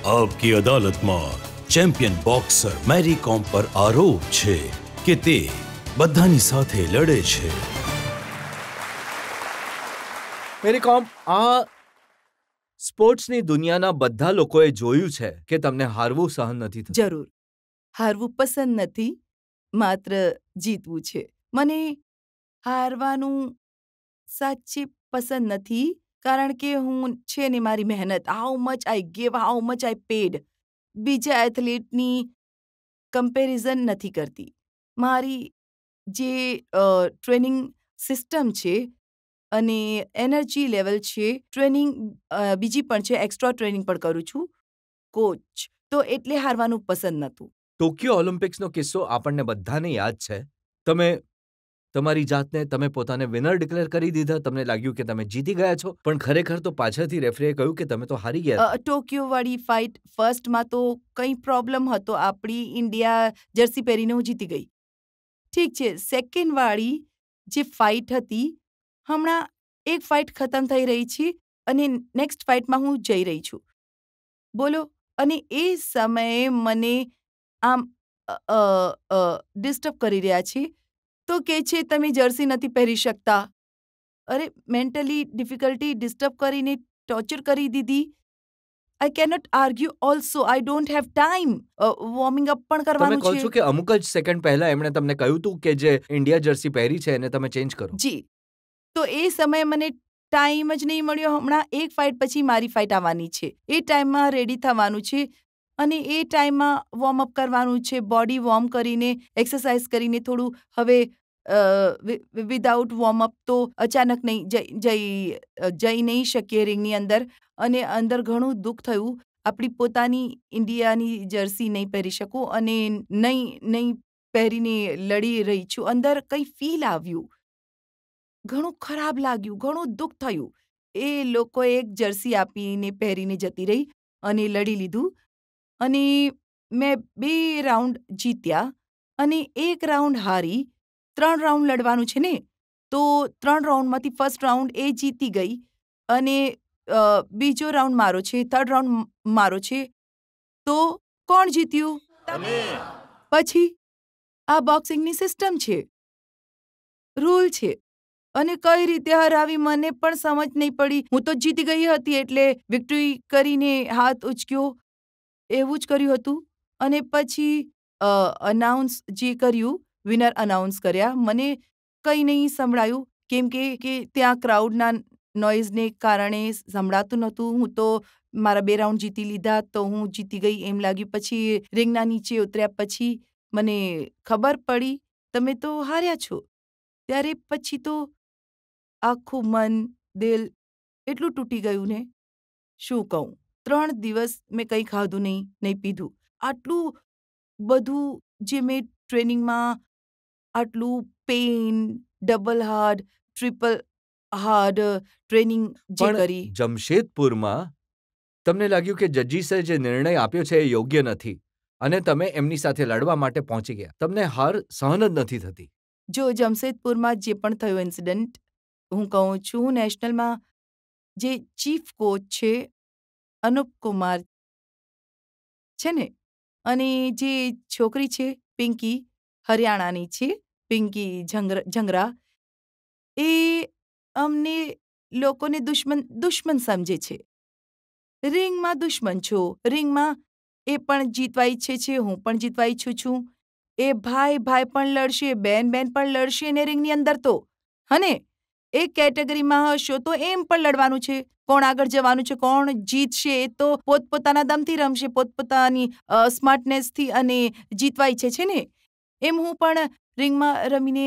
आपकी अदालत में चैंपियन बॉक्सर मैरी कॉम पर आरोप है कि ते बधानी साथे लड़े छे। મેરી કોમ, આ સ્પોર્ટ્સની દુનિયાના બધા લોકોએ જોયું છે કે તમને હારવું સહન નથી થતું. જરૂર. હારવું પસંદ નથી, માત્ર જીતવું છે. મને હારવાનું સાચે પસંદ નથી, કારણ કે હું છે ને મારી મહેનત, how much I give, how much I paid, બીજા એથ્લેટની કમ્પેરિઝન નથી કરતી. મારી જે ટ્રેનિંગ સિસ્ટમ છે અને એનર્જી લેવલ છે, ટ્રેનિંગ બીજી પણ છે, એક્સ્ટ્રા ટ્રેનિંગ પણ કરું છું, કોચ. તો એટલે હારવાનું પસંદ નહોતું. ટોક્યો ઓલિમ્પિક્સનો કિસ્સો આપણને બધાને યાદ છે. તમે તમારી જાતને, તમે પોતાને વિનર ડિક્લેર કરી દીધા, તમને લાગ્યું કે તમે જીતી ગયા છો, પણ ખરેખર તો પાછળથી રેફરીએ કહ્યું કે તમે તો હારી ગયા. ટોક્યોવાળી ફાઇટ ફર્સ્ટમાં તો કંઈ પ્રોબ્લેમ હતો, આપણી ઇન્ડિયા જર્સી પહેરીને હું જીતી ગઈ. ઠીક છે, સેકન્ડવાળી જે ફાઇટ હતી, હમણાં એક ફાઇટ ખતમ થઈ રહી છે અને નેક્સ્ટ ફાઇટમાં હું જઈ રહી છું. બોલો. અને એ સમયે મને આમ ડિસ્ટર્બ કરી રહ્યા છે. તો કે છે તમે જર્સી નથી પહેરી શકતા. અરે, મેન્ટલી ડિફિકલ્ટી ડિસ્ટર્બ કરીને ટોર્ચર કરી દીધી. I cannot argue also. I don't have time. Warming up પણ તમે કરવાનું કહો છે. છો કે અમુક જ સેકન્ડ પહેલા એમણે તમને કહ્યું હતું કે જે ઇન્ડિયા જર્સી પહેરી છે એને તમે ચેન્જ કરો. જી. તો એ સમયે મને ટાઈમ જ નહીં મળ્યો. હમણાં એક ફાઇટ પછી મારી ફાઇટ આવવાની છે. એ ટાઈમમાં રેડી થવાનું છે અને એ ટાઈમમાં વોર્મઅપ કરવાનું છે. બોડી વોર્મ કરીને, એક્સરસાઇઝ કરીને થોડું હવે વિધાઉટ વોર્મઅપ તો અચાનક નહીં જઈ નહીં શકીએ રિંગની અંદર. અને અંદર ઘણું દુઃખ થયું. આપણી પોતાની ઇન્ડિયાની જર્સી નહીં પહેરી શકું અને નહીં પહેરીને લડી રહી છું. અંદર કંઈ ફીલ આવ્યું, ઘણું ખરાબ લાગ્યું, ઘણું દુઃખ થયું. એ લોકોએ એક જર્સી આપીને પહેરીને જતી રહી અને લડી લીધું અને મેં 2 રાઉન્ડ જીત્યા અને 1 રાઉન્ડ હારી. 3 રાઉન્ડ લડવાનું છે ને, તો 3 રાઉન્ડમાંથી ફર્સ્ટ રાઉન્ડ એ જીતી ગઈ અને બીજો રાઉન્ડ મારો છે, થર્ડ રાઉન્ડ મારો છે. તો કોણ જીત્યું? પછી આ બોક્સિંગની સિસ્ટમ છે, રૂલ છે. અને કઈ રીતે હરાવી મને પણ સમજ નહીં પડી. હું તો જીતી ગઈ હતી એટલે વિક્ટરી કરીને હાથ ઉચક્યો, એવું જ કર્યું હતું. અને પછી અનાઉન્સ જે કર્યું, વિનર અનાઉન્સ કર્યા, મને કંઈ નહીં સંભળાયું, કેમ કે ત્યાં ક્રાઉડના નોઇઝને કારણે સંભળાતું નહોતું. હું તો મારા 2 રાઉન્ડ જીતી લીધા, તો હું જીતી ગઈ એમ લાગ્યું. પછી રિંગના નીચે ઉતર્યા પછી મને ખબર પડી તમે તો હાર્યા છો. ત્યારે પછી તો આખું મન, દિલ એટલું તૂટી ગયું ને, શું કહું. 3 દિવસ મેં કંઈ ખાધું નહીં, નહીં પીધું. આટલું બધું જે મેં ટ્રેનિંગમાં, આટલું pain, double hard, triple hard training જે કરી. પણ જમશેદપુરમાં તમને લાગ્યું કે જજીસે જે નિર્ણય આપ્યો છે એ યોગ્ય નથી અને તમે એમની સાથે લડવા માટે પહોંચી ગયા. તમને હાર સહન જ નથી થતી. જો જમશેદપુરમાં જે પણ થયો ઇન્સિડન્ટ, હું કહું છું, નેશનલમાં જે ચીફ કોચ છે અનુપ કુમાર છે ને, અને જે છોકરી છે પિંકી, હરિયાણાની છે, પિંકી ઝંગરા, એ અમને લોકોને દુશ્મન સમજે છે. રિંગમાં દુશ્મન છો. રિંગમાં એ પણ જીતવા ઈચ્છે છે, હું પણ જીતવા ઈચ્છું છું. એ ભાઈ પણ લડશે, બેન પણ લડશે ને રિંગની અંદર તો. હને એક કેટેગરીમાં હશો તો એમ પણ લડવાનું છે. કોણ આગળ જવાનું છે, કોણ જીતશે, એ તો પોતપોતાના દમથી રમશે, પોતપોતાની સ્માર્ટનેસથી અને જીતવા ઈચ્છે છે ને. એમ હું પણ રિંગમાં રમીને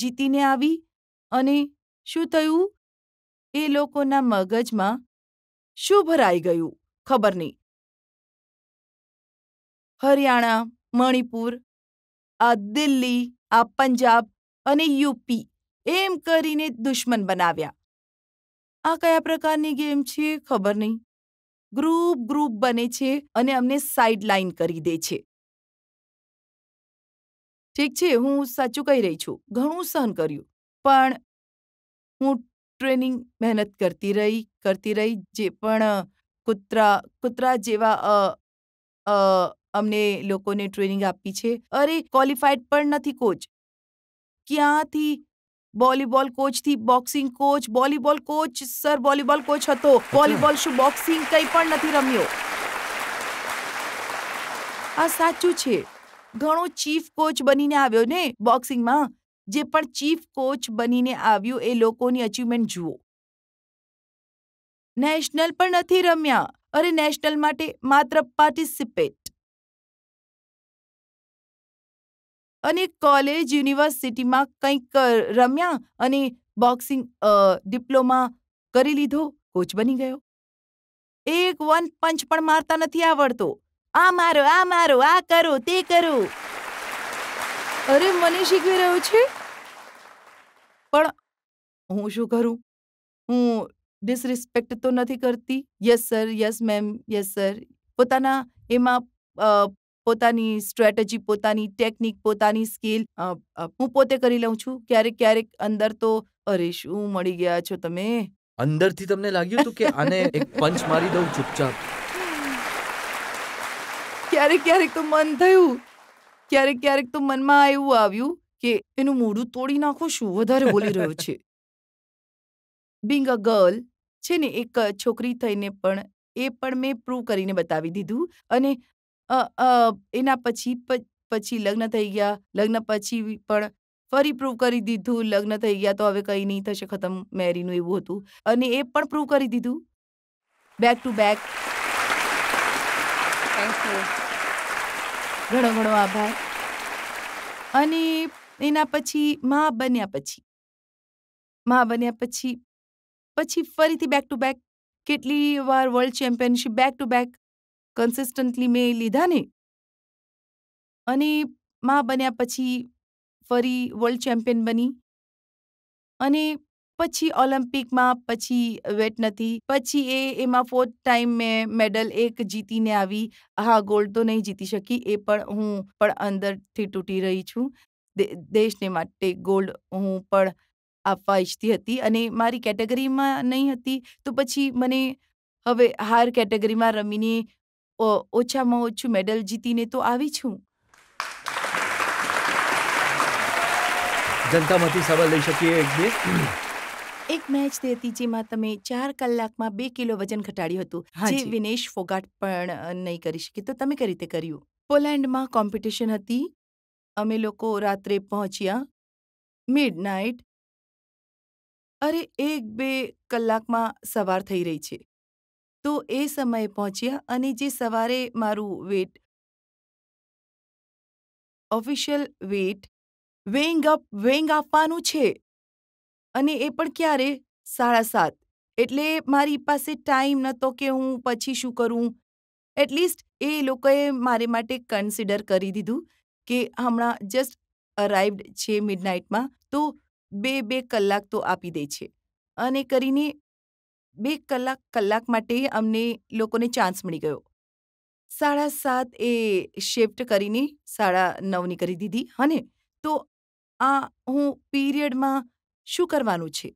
જીતીને આવી અને શું થયું, એ લોકોના મગજમાં શું ભરાઈ ગયું ખબર નહીં. હરિયાણા, મણિપુર, આ દિલ્હી, આ પંજાબ અને યુપી એમ કરીને દુશ્મન બનાવ્યા. આ કયા પ્રકારની ગેમ છે ખબર નહીં. ગ્રુપ બને છે અને અમને સાઇડલાઇન કરી દે છે. ઠીક છે, હું સાચું કહી રહી છું, ઘણું સહન કર્યું, પણ હું ટ્રેનિંગ મહેનત કરતી રહી. જે પણ કૂતરા જેવા અમને લોકોને ટ્રેનિંગ આપી છે. અરે ક્વોલિફાઈડ પણ નથી કોચ. ક્યાંથી વોલીબોલ કોચથી boxing coach, volleyball coach, sir volleyball coach હતો. વોલીબોલ શું બોક્સિંગ કંઈ પણ નથી રમ્યો. આ સાચું છે. ઘણો ચીફ કોચ બનીને આવ્યો ને બોક્સિંગમાં. જે પણ ચીફ કોચ બનીને આવ્યું એ લોકોની અચીવમેન્ટ જુઓ. નેશનલ પણ નથી રમ્યા. અરે નેશનલ માટે માત્ર પાર્ટિસિપેટ. અને કોલેજ યુનિવર્સિટીમાં કંઈક રમ્યા અને બોક્સિંગ ડિપ્લોમા કરી લીધો, કોચ બની ગયો. એક વન પંચ પણ મારતા નથી આવડતો. આ મારો, આ કરો, તે કરો. અરે મને શીખવી રહ્યો છે, પણ હું શું કરું? હું ડિસરિસ્પેક્ટ તો નથી કરતી. Yes sir, yes ma'am, yes sir. પોતાના એમાં પોતાની સ્ટ્રેટેજી, પોતાની ટેકનિક, પોતાની સ્કિલ હું પોતે કરી લઉં છું. ક્યારેક અંદર તો અરે શું મળી ગયા છો તમે. અંદરથી તમને લાગ્યું હતું કે આને એક પંચ મારી દઉં ચૂપચાપ? ક્યારેક તો મન થયું. ક્યારેક તો મનમાં એવું આવ્યું કે એનું મોઢું તોડી નાખો, શું વધારે બોલી રહ્યો છે. બિંગ અ ગર્લ છે ને, એક છોકરી થઈને પણ મેં પ્રૂવ કરીને બતાવી દીધું. અને એના પછી લગ્ન થઈ ગયા. લગ્ન પછી પણ ફરી પ્રૂવ કરી દીધું. લગ્ન થઈ ગયા તો હવે કંઈ નહીં થશે, ખતમ, મેરીનું એવું હતું. અને એ પણ પ્રૂવ કરી દીધું. Back to back. Thank you. ઘણો આભાર. અને એના પછી માં બન્યા પછી ફરીથી બેક ટુ બેક. કેટલી વાર world championship back to back consistently મેં લીધા ને. અને માં બન્યા પછી ફરી વર્લ્ડ ચેમ્પિયન બની. અને પછી ઓલિમ્પિકમાં પછી વેટ નથી. પછી એમાં 4th ટાઈમ મેં મેડલ એક જીતીને આવી. હા, ગોલ્ડ તો નહીં જીતી શકી, એ પણ હું પણ અંદરથી તૂટી રહી છું. દેશને માટે ગોલ્ડ હું પણ આપવા ઈચ્છતી હતી. અને મારી કેટેગરીમાં નહીં હતી, તો પછી મને હવે હાર કેટેગરીમાં રમીને ઓછામાં ઓછું મેડલ જીતીને તો આવી છું. જનતામાંથી સવાલ લઈ શકીએ એક બે? એક મેચ તે હતી જેમાં તમે 4 કલાકમાં 2 કિલો વજન ઘટાડ્યું હતું, જે વિનેશ ફોગાટ પણ નહીં કરી શકી. તો તમે કઈ રીતે કર્યું? પોલેન્ડમાં કોમ્પિટિશન હતી. અમે લોકો રાત્રે પહોંચ્યા, મિડનાઇટ. અરે 1-2 કલાકમાં સવાર થઈ રહી છે. તો એ સમયે પહોંચ્યા અને જે સવારે મારું વેટ, ઓફિશિયલ વેટ વેઇંગ આપવાનું છે. અને એ પણ ક્યારે? 7:30. એટલે મારી પાસે ટાઈમ નહોતો કે હું પછી શું કરું. એટલીસ્ટ એ લોકોએ મારે માટે કન્સિડર કરી દીધું કે હમણાં જસ્ટ અરાઇવ્ડ છે મિડનાઇટમાં, તો 2 કલાક તો આપી દે છે. અને કરીને 2 કલાક માટે અમને લોકોને ચાન્સ મળી ગયો. 7:30 એ શિફ્ટ કરીને 9:30ની કરી દીધી. હને તો આ હું પીરિયડમાં શું કરવાનું છે?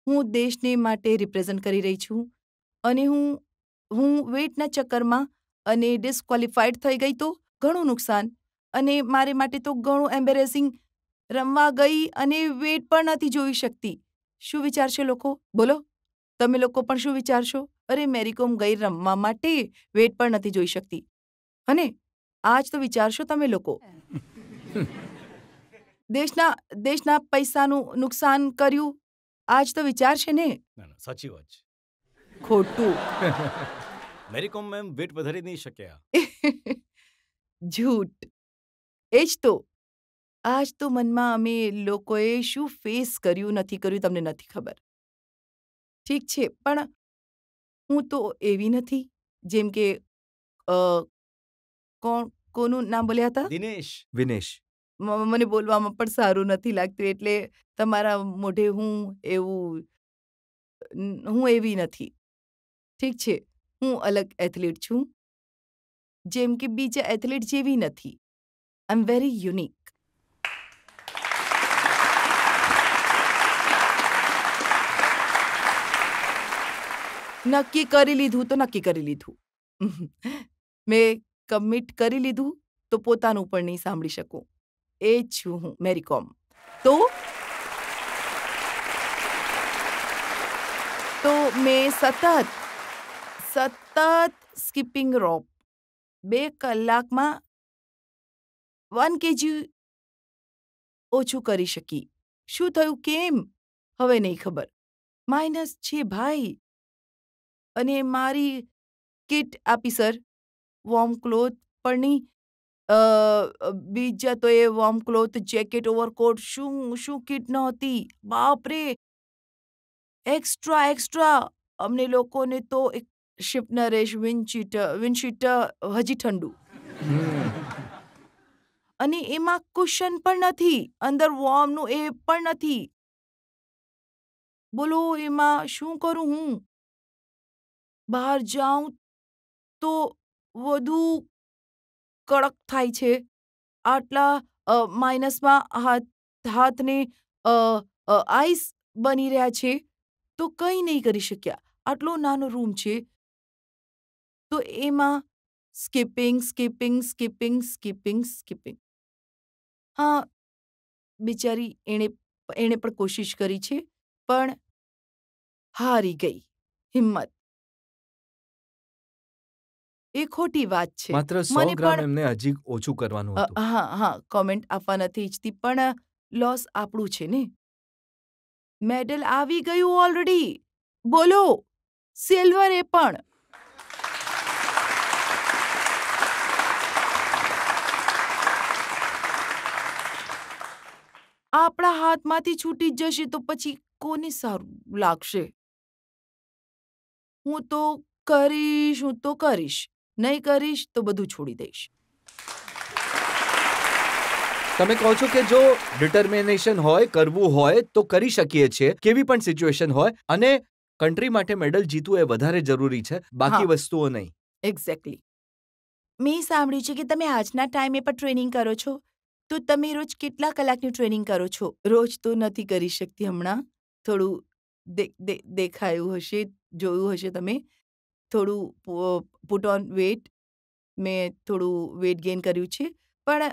હું દેશને માટે રિપ્રેઝન્ટ કરી રહી છું. અને હું વેટના ચક્કરમાં અને ડિસ્ક્વોલિફાઈડ થઈ ગઈ તો ઘણું નુકસાન. અને મારે માટે તો ઘણું એમ્બેરેસિંગ. રમવા ગઈ અને વેટ પણ નથી જોઈ શકતી. શું વિચારશે લોકો? બોલો, તમે લોકો પણ શું વિચારશો? અરે મેરીકોમ ગઈ રમવા માટે, વેટ પણ નથી જોઈ શકતી. અને આજ તો વિચારશો તમે લોકો. દેશના પૈસાનું નુકસાન કર્યું, આજ તો વિચારશે ને. સાચી વાત છે. ખોટું. મેરીકોમ મેમ વેટ વધારી નહીં શક્યા. झूठ. એ જ તો. આજ તો મનમાં અમે લોકોએ શું ફેસ કર્યું નથી કર્યું તમને નથી ખબર. ઠીક છે, પણ હું તો એવી નથી જેમ કે કોનું નામ બોલ્યા હતા? વિનેશ. મને બોલવામાં પણ સારું નથી લાગતું, એટલે તમારા મોઢે હું એવી નથી. ઠીક છે, હું અલગ એથ્લીટ છું. જેમ કે બીજા એથ્લીટ જેવી નથી. આઈ એમ વેરી યુનિક. નક્કી કરી લીધું તો નક્કી કરી લીધું. મેં કમિટ કરી લીધું તો પોતાનું પણ નહીં સાંભળી શકું. એ જ છું હું, મેરી કોમ. તો મેં સતત સ્કીપિંગ રોપ 2 કલાકમાં 1 kg ઓછું કરી શકી. શું થયું, કેમ, હવે નહીં ખબર. માઇનસ છે ભાઈ. અને મારી કિટ આપી સર, વોર્મ ક્લોથ પણ નહીં, બીજા તો એ વોર્મ ક્લોથ, જેકેટ, ઓવરકોટ, શું કિટ નહોતી. બાપરે, એક્સ્ટ્રા. અમને લોકોને તો એક શિપ નરેશ, વિન્ડશીટર હજી ઠંડુ. અને એમાં કુશન પણ નથી, અંદર વોર્મનું એ પણ નથી. બોલો, એમાં શું કરું હું? બહાર જાઉં તો વધુ કડક થાય છે. આટલા માઇનસમાં હાથને આઈસ બની રહ્યા છે, તો કંઈ નહીં કરી શક્યા. આટલો નાનો રૂમ છે, તો એમાં સ્કીપિંગ. હા, બિચારી, એણે પણ કોશિશ કરી છે, પણ હારી ગઈ. હિંમત એ ખોટી વાત છે. માત્ર 100 ગ્રામ એમને હજી ઓછું કરવાનું હતું. હા, કોમેન્ટ આપવા નથી ઈચ્છતી, પણ લોસ આપણું છે ને. મેડલ આવી ગયું ઓલરેડી. બોલો, સિલ્વર એ પણ. આપણા હાથમાંથી છૂટી જશે તો પછી કોને સારું લાગશે? હું તો કરીશ, નહીં કરીશ તો બધું છોડી દઈશ. તમે કહો છો કે જો ડિટર્મિનેશન હોય, કરવું હોય તો કરી શકીએ છીએ, કેવી પણ સિચ્યુએશન હોય, અને કન્ટ્રી માટે મેડલ જીતવું એ વધારે જરૂરી છે, બાકી વસ્તુઓ નહીં. એક્ઝેક્ટલી. મેં સાંભળ્યું છે કે તમે આજના ટાઈમે પણ ટ્રેનિંગ કરો છો, તો તમે રોજ કેટલા કલાકની ટ્રેનિંગ કરો છો? રોજ તો નથી કરી શકતી હમણાં. થોડું દેખાયું હશે, જોયું હશે તમે. થોડું પુટ ઓન વેટ. મેં થોડું વેટ ગેઇન કર્યું છે, પણ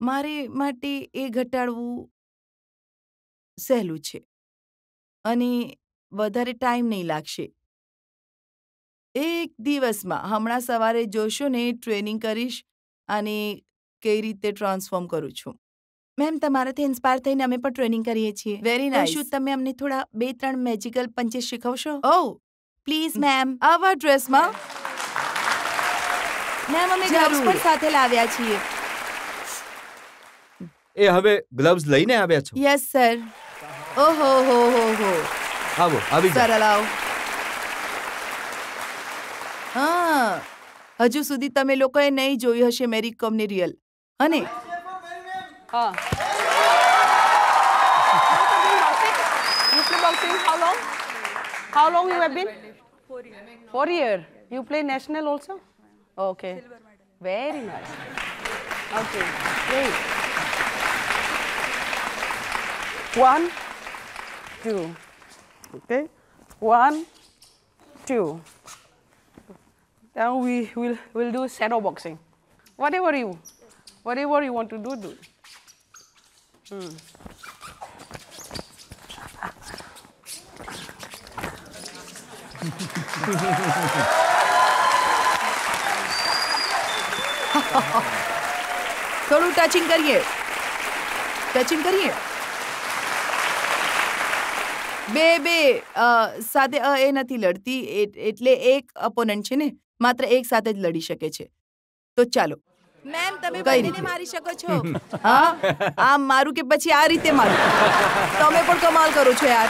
મારે માટે એ ઘટાડવું સહેલું છે અને વધારે ટાઈમ નહીં લાગશે. એક દિવસમાં, હમણાં સવારે જોશો ને, ટ્રેનિંગ કરીશ અને કઈ રીતે ટ્રાન્સફોર્મ કરું છું. મેમ, તમારાથી ઇન્સ્પાયર થઈને અમે પણ ટ્રેનિંગ કરીએ છીએ. Very nice. શું તમે અમને થોડા 2-3 મેજિકલ પંચેસ શીખવશો? Oh, please ma'am. આવા ડ્રેસમાં? મેમ, અમે ગ્લવ્સ પણ સાથે લાવ્યા છીએ. એ હવે ગ્લવ્સ લઈને આવ્યા છો? Yes sir. ઓહો. આવો, આવી જાઓ. સર, લાવો. હા, હજુ સુધી તમે લોકોએ નહીં જોયું હશે મેરી કોમની રિયલ. અને You play boxing how long? How long you have been? 4 years. 4 years. You play national also? Okay. Very nice. Okay. Great. 1, 2. Okay. 1, 2. Now we'll do shadow boxing. Whatever you want to do. થોડું touching કરીએ. બે સાથે એ નથી લડતી, એટલે એક અપોનન્ટ છે ને, માત્ર એક સાથે જ લડી શકે છે. તો ચાલો. મેમ, તમે બંનેને મારી શકો છો. હા, આમ મારું કે પછી આ રીતે મારું? તમે પણ કમાલ કરો છો યાર.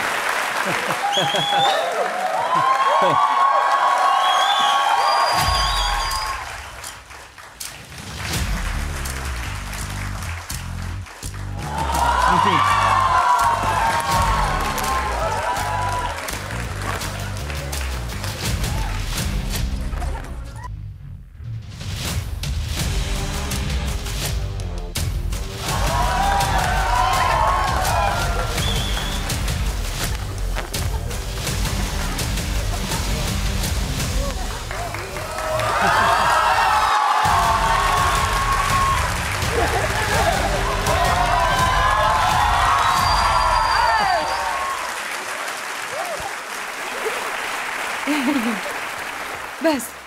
બસ